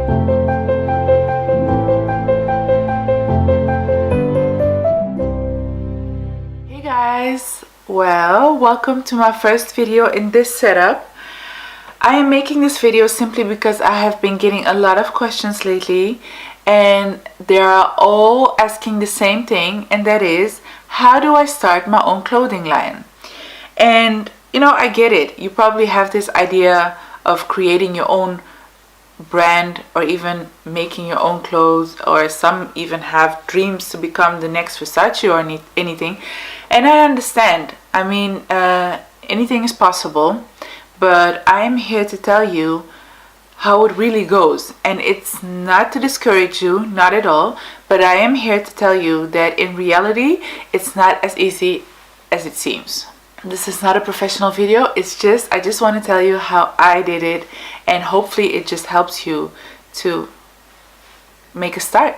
Hey guys, well, welcome to my first video in this setup. I am making this video simply because I have been getting a lot of questions lately, and they are all asking the same thing, and that is, how do I start my own clothing line? And you know, I get it. You probably have this idea of creating your own brand or even making your own clothes, or some even have dreams to become the next Versace or anything. And I understand. I mean, anything is possible, but I am here to tell you how it really goes. And it's not to discourage you, not at all, but I am here to tell you that in reality it's not as easy as it seems. This is not a professional video. I just want to tell you how I did it, and hopefully it just helps you to make a start.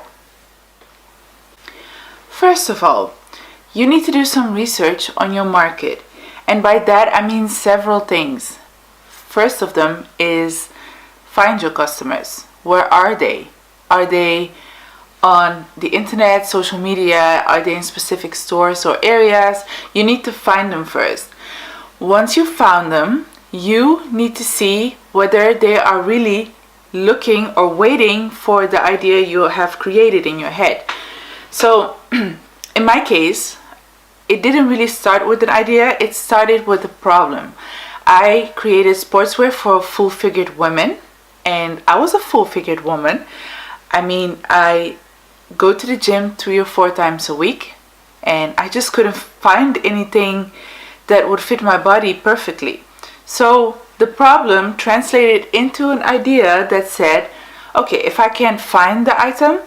First of all, you need to do some research on your market, and by that I mean several things. First of them is find your customers. Where are they? Are they on the internet, social media? Are they in specific stores or areas? You need to find them first. Once you found them, you need to see whether they are really looking or waiting for the idea you have created in your head. So in my case, it didn't really start with an idea, it started with a problem. I created sportswear for full-figured women, and I was a full-figured woman. I mean, I go to the gym 3 or 4 times a week, and I just couldn't find anything that would fit my body perfectly. So the problem translated into an idea that said, okay, if I can't find the item,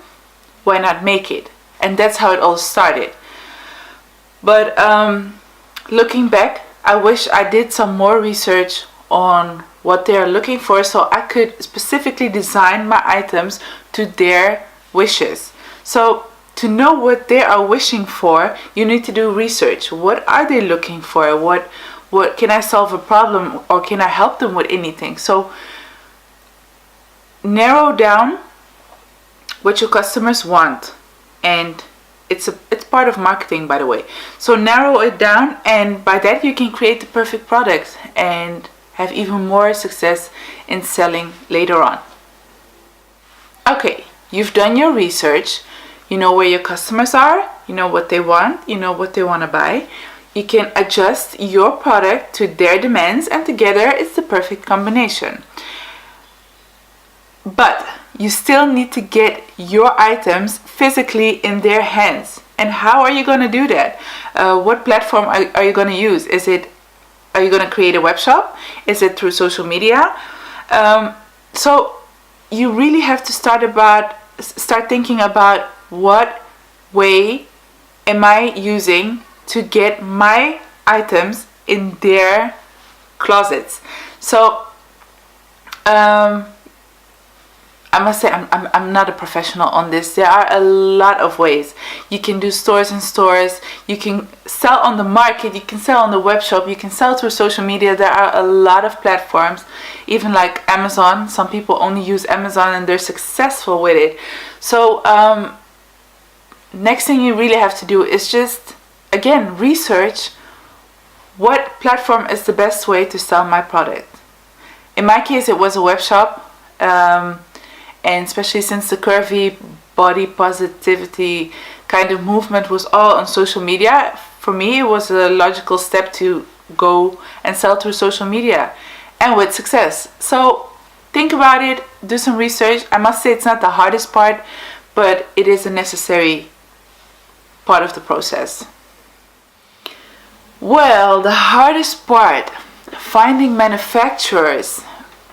why not make it? And that's how it all started. But looking back, I wish I did some more research on what they are looking for, so I could specifically design my items to their wishes. So to know what they are wishing for, you need to do research. What are they looking for? What can I solve a problem, or can I help them with anything? So narrow down what your customers want, and it's part of marketing, by the way. So narrow it down, and by that you can create the perfect product and have even more success in selling later on. Okay, you've done your research. You know where your customers are, you know what they want, you know what they want to buy. You can adjust your product to their demands, and together it's the perfect combination. But you still need to get your items physically in their hands. And how are you going to do that? What platform are you going to use? Are you going to create a web shop? Is it through social media? So you really have to start thinking about, what way am I using to get my items in their closets? So I must say I'm not a professional on this. There are a lot of ways. You can do stores and stores. You can sell on the market. You can sell on the web shop. You can sell through social media. There are a lot of platforms, even like Amazon. Some people only use Amazon and they're successful with it. So next thing you really have to do is just, again, research what platform is the best way to sell my product. In my case, it was a web shop. And especially since the curvy body positivity kind of movement was all on social media, for me it was a logical step to go and sell through social media, and with success. So think about it, do some research. I must say it's not the hardest part, but it is a necessary part of the process. Well, the hardest part, finding manufacturers.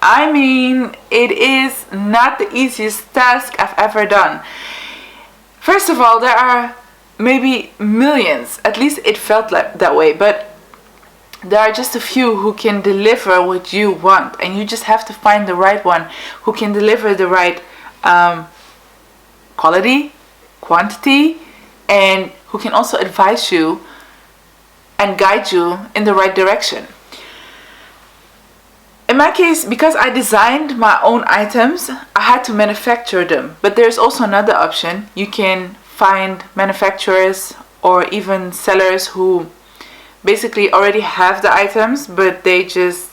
I mean, it is not the easiest task I've ever done. First of all, there are maybe millions, at least it felt like that way, but there are just a few who can deliver what you want, and you just have to find the right one who can deliver the right quality, quantity, and who can also advise you and guide you in the right direction. In my case, because I designed my own items, I had to manufacture them. But there's also another option. You can find manufacturers or even sellers who basically already have the items, but they just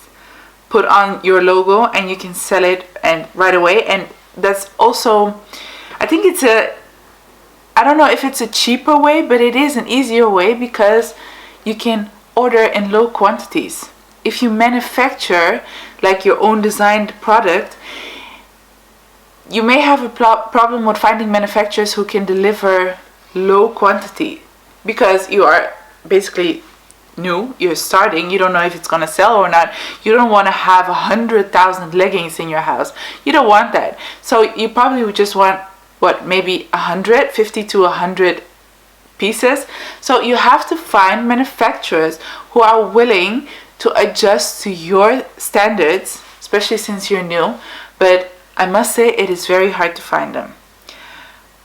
put on your logo and you can sell it and right away. And that's also, I think it's I don't know if it's a cheaper way, but it is an easier way because you can order in low quantities. If you manufacture like your own designed product, you may have a problem with finding manufacturers who can deliver low quantity because you are basically new, you're starting, you don't know if it's gonna sell or not. You don't want to have 100,000 leggings in your house. You don't want that. So you probably would just want maybe 50 to 100 pieces. So you have to find manufacturers who are willing to adjust to your standards, especially since you're new. But I must say it is very hard to find them.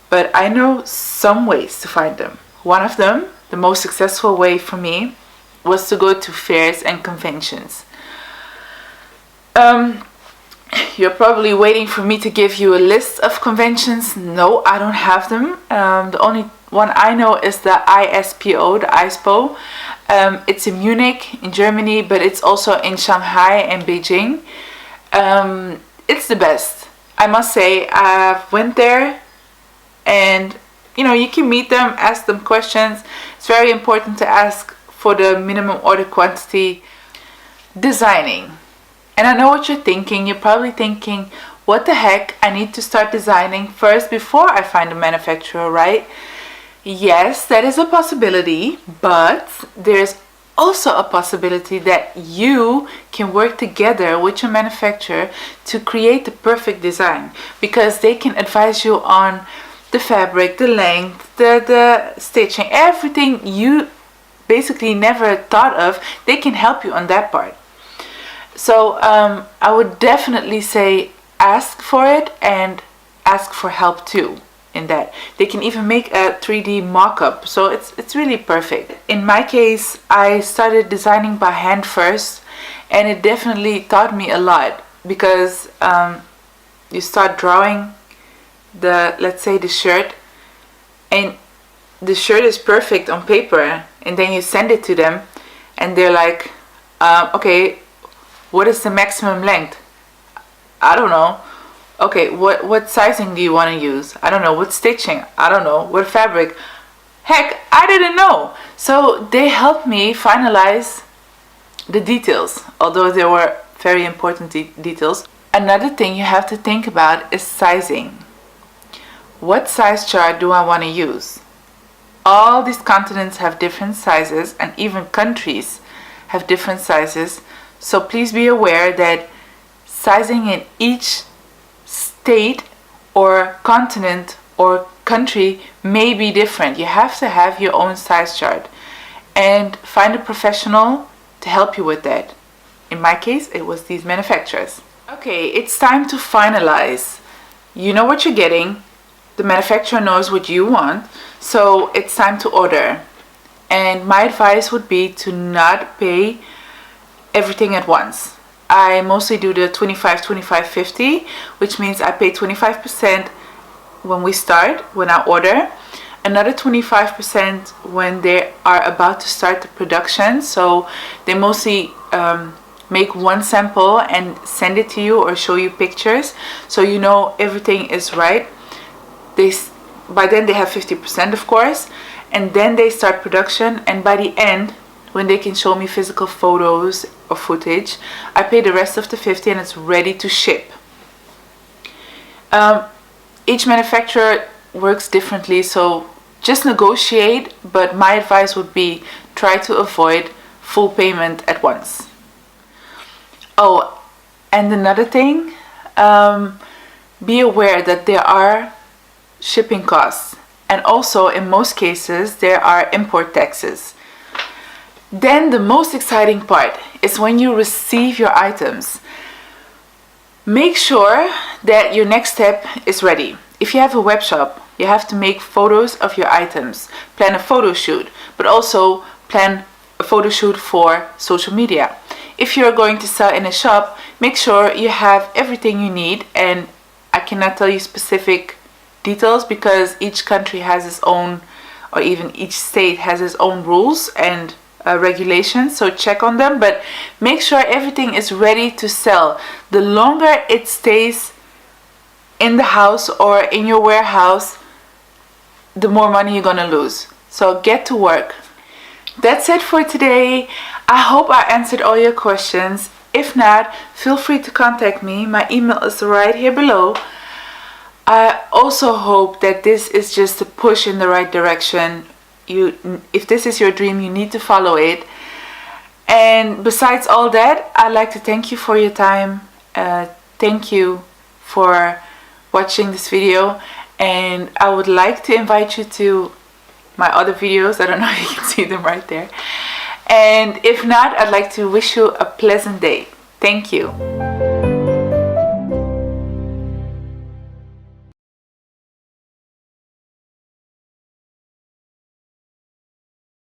But I know some ways to find them. One of them, the most successful way for me, was to go to fairs and conventions. You're probably waiting for me to give you a list of conventions. No, I don't have them. The only one I know is the ISPO, the ISPO. It's in Munich, in Germany, but it's also in Shanghai and Beijing. It's the best. I must say, I went there and you can meet them, ask them questions. It's very important to ask for the minimum order quantity. Designing. And I know what you're thinking. You're probably thinking, what the heck? I need to start designing first before I find a manufacturer, right? Yes, that is a possibility, but there's also a possibility that you can work together with your manufacturer to create the perfect design, because they can advise you on the fabric, the length, the stitching, everything you basically never thought of. They can help you on that part. So I would definitely say ask for it and ask for help too in that. They can even make a 3D mock-up, so it's really perfect. In my case, I started designing by hand first, and it definitely taught me a lot, because you start drawing let's say the shirt, and the shirt is perfect on paper, and then you send it to them and they're like, okay, what is the maximum length? I don't know. Okay, what sizing do you want to use? I don't know. What stitching? I don't know. What fabric? Heck, I didn't know. So they helped me finalize the details, although they were very important details. Another thing you have to think about is sizing. What size chart do I want to use? All these continents have different sizes, and even countries have different sizes. So please be aware that sizing in each state or continent or country may be different. You have to have your own size chart and find a professional to help you with that. In my case, it was these manufacturers. Okay, it's time to finalize. You know what you're getting. The manufacturer knows what you want, so it's time to order. And my advice would be to not pay everything at once. I mostly do the 25-25-50, which means I pay 25% when we start, when I order, another 25% when they are about to start the production. So they mostly make one sample and send it to you or show you pictures, so you know everything is right. By then they have 50%, of course, and then they start production, and by the end, when they can show me physical photos or footage, I pay the rest of the 50 and it's ready to ship. Each manufacturer works differently, so just negotiate, but my advice would be try to avoid full payment at once. Oh, and another thing, be aware that there are shipping costs, and also in most cases there are import taxes. Then the most exciting part is when you receive your items. Make sure that your next step is ready. If you have a web shop, you have to make photos of your items, plan a photo shoot, but also plan a photo shoot for social media. if you're going to sell in a shop, make sure you have everything you need, and I cannot tell you specific details because each country has its own, or even each state has its own rules and regulations, so check on them, but make sure everything is ready to sell. The longer it stays in the house or in your warehouse, the more money you're gonna lose. So get to work. That's it for today. I hope I answered all your questions. If not, feel free to contact me. My email is right here below. I also hope that this is just a push in the right direction. If this is your dream, you need to follow it. And besides all that, I'd like to thank you for your time. Thank you for watching this video, and I would like to invite you to my other videos. I don't know if you can see them right there. And if not, I'd like to wish you a pleasant day. Thank you.